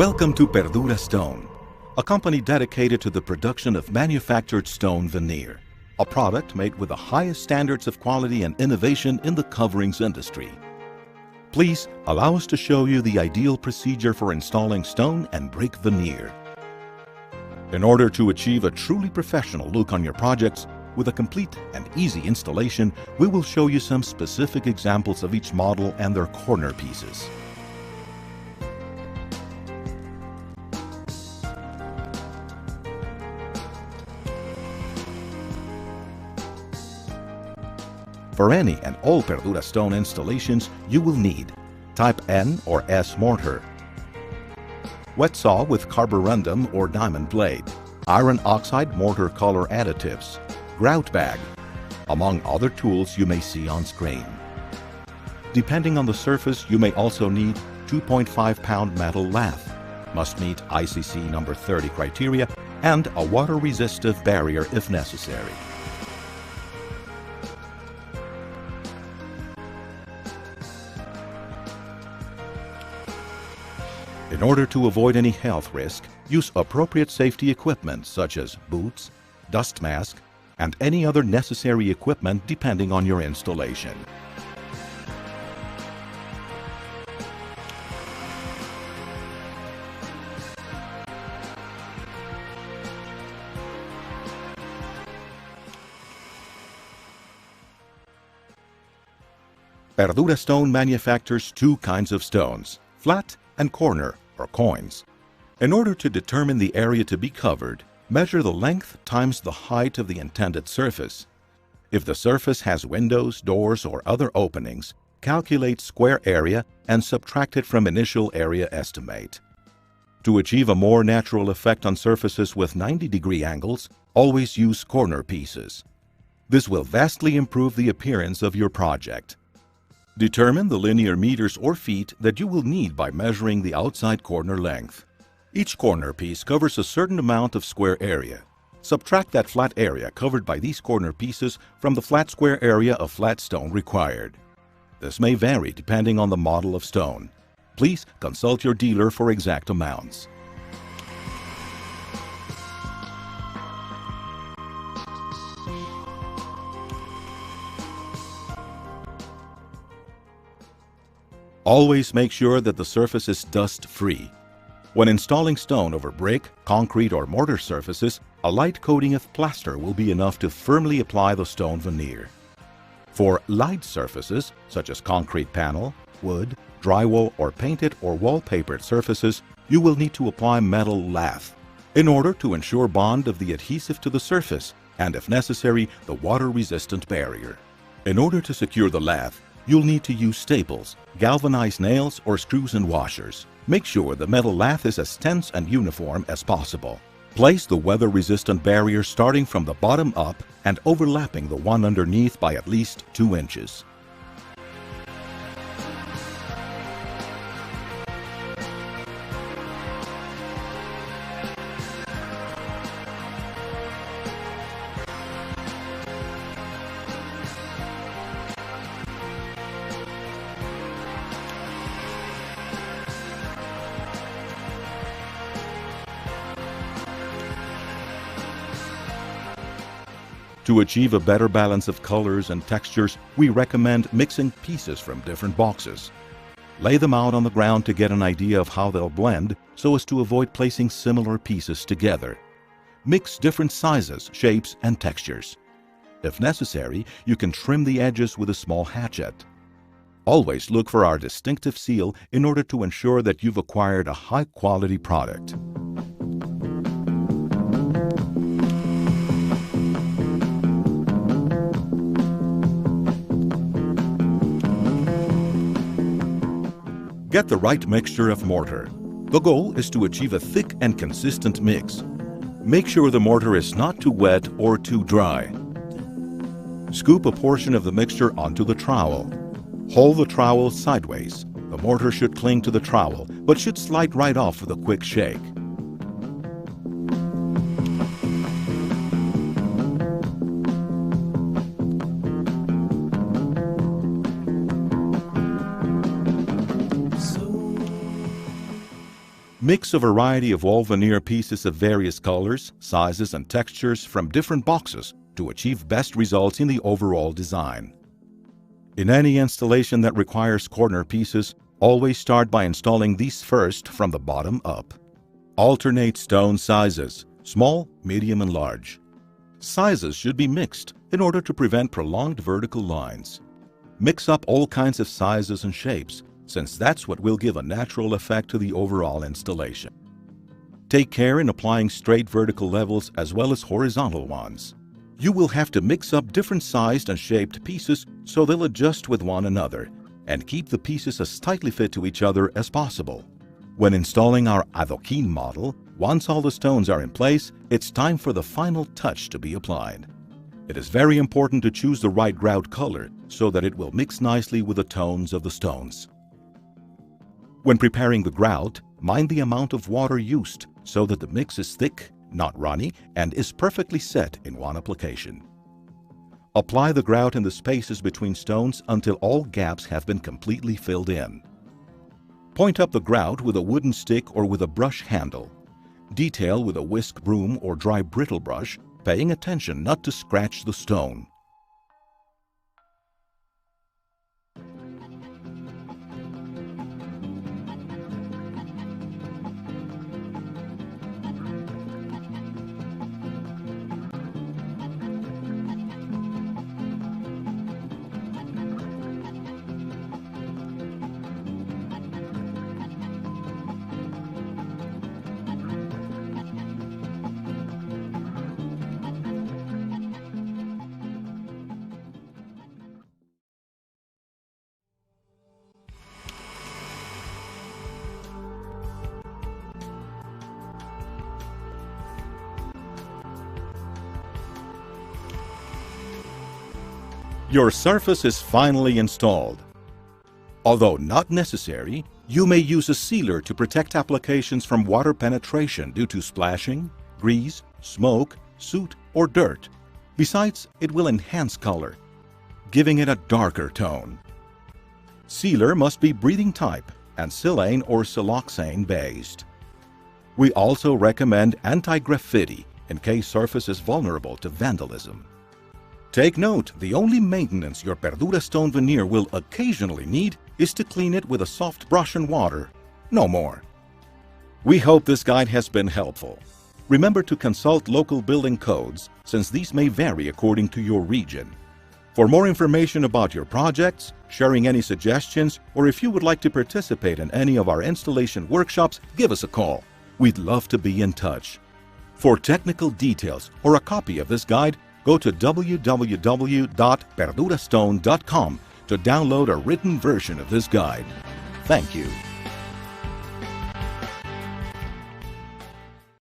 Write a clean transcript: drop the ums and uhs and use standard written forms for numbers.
Welcome to Perdura Stone, a company dedicated to the production of manufactured stone veneer, a product made with the highest standards of quality and innovation in the coverings industry. Please allow us to show you the ideal procedure for installing stone and brick veneer. In order to achieve a truly professional look on your projects with a complete and easy installation, we will show you some specific examples of each model and their corner pieces. For any and all Perdura stone installations, you will need Type N or S mortar, wet saw with carborundum or diamond blade, iron oxide mortar color additives, grout bag, among other tools you may see on screen. Depending on the surface, you may also need 2.5-pound metal lath, must meet ICC number 30 criteria, and a water-resistive barrier if necessary. In order to avoid any health risk, use appropriate safety equipment such as boots, dust mask, and any other necessary equipment depending on your installation. Perdura Stone manufactures two kinds of stones, flat and corner, or coins. In order to determine the area to be covered, measure the length times the height of the intended surface. If the surface has windows, doors, or other openings, calculate square area and subtract it from initial area estimate. To achieve a more natural effect on surfaces with 90-degree angles, always use corner pieces. This will vastly improve the appearance of your project. Determine the linear meters or feet that you will need by measuring the outside corner length. Each corner piece covers a certain amount of square area. Subtract that flat area covered by these corner pieces from the flat square area of flat stone required. This may vary depending on the model of stone. Please consult your dealer for exact amounts. Always make sure that the surface is dust-free. When installing stone over brick, concrete, or mortar surfaces, a light coating of plaster will be enough to firmly apply the stone veneer. For light surfaces, such as concrete panel, wood, drywall, or painted or wallpapered surfaces, you will need to apply metal lath in order to ensure bond of the adhesive to the surface and, if necessary, the water-resistant barrier. In order to secure the lath, you'll need to use staples, galvanized nails, or screws and washers. Make sure the metal lath is as tense and uniform as possible. Place the weather-resistant barrier starting from the bottom up and overlapping the one underneath by at least 2 inches. To achieve a better balance of colors and textures, we recommend mixing pieces from different boxes. Lay them out on the ground to get an idea of how they'll blend so as to avoid placing similar pieces together. Mix different sizes, shapes, and textures. If necessary, you can trim the edges with a small hatchet. Always look for our distinctive seal in order to ensure that you've acquired a high-quality product. Get the right mixture of mortar. The goal is to achieve a thick and consistent mix. Make sure the mortar is not too wet or too dry. Scoop a portion of the mixture onto the trowel. Hold the trowel sideways. The mortar should cling to the trowel, but should slide right off with a quick shake. Mix a variety of wall veneer pieces of various colors, sizes, and textures from different boxes to achieve best results in the overall design. In any installation that requires corner pieces, always start by installing these first from the bottom up. Alternate stone sizes: small, medium, and large. Sizes should be mixed in order to prevent prolonged vertical lines. Mix up all kinds of sizes and shapes, since that's what will give a natural effect to the overall installation. Take care in applying straight vertical levels as well as horizontal ones. You will have to mix up different sized and shaped pieces so they'll adjust with one another, and keep the pieces as tightly fit to each other as possible. When installing our adoquin model, once all the stones are in place, it's time for the final touch to be applied. It is very important to choose the right grout color so that it will mix nicely with the tones of the stones. When preparing the grout, mind the amount of water used so that the mix is thick, not runny, and is perfectly set in one application. Apply the grout in the spaces between stones until all gaps have been completely filled in. Point up the grout with a wooden stick or with a brush handle. Detail with a whisk broom or dry brittle brush, paying attention not to scratch the stone. Your surface is finally installed. Although not necessary, you may use a sealer to protect applications from water penetration due to splashing, grease, smoke, soot, or dirt. Besides, it will enhance color, giving it a darker tone. Sealer must be breathing type and silane or siloxane based. We also recommend anti-graffiti in case surface is vulnerable to vandalism. Take note, the only maintenance your Perdura stone veneer will occasionally need is to clean it with a soft brush and water. No more. We hope this guide has been helpful. Remember to consult local building codes, since these may vary according to your region. For more information about your projects, sharing any suggestions, or if you would like to participate in any of our installation workshops, give us a call. We'd love to be in touch. For technical details or a copy of this guide, go to www.perdurastone.com to download a written version of this guide. Thank you.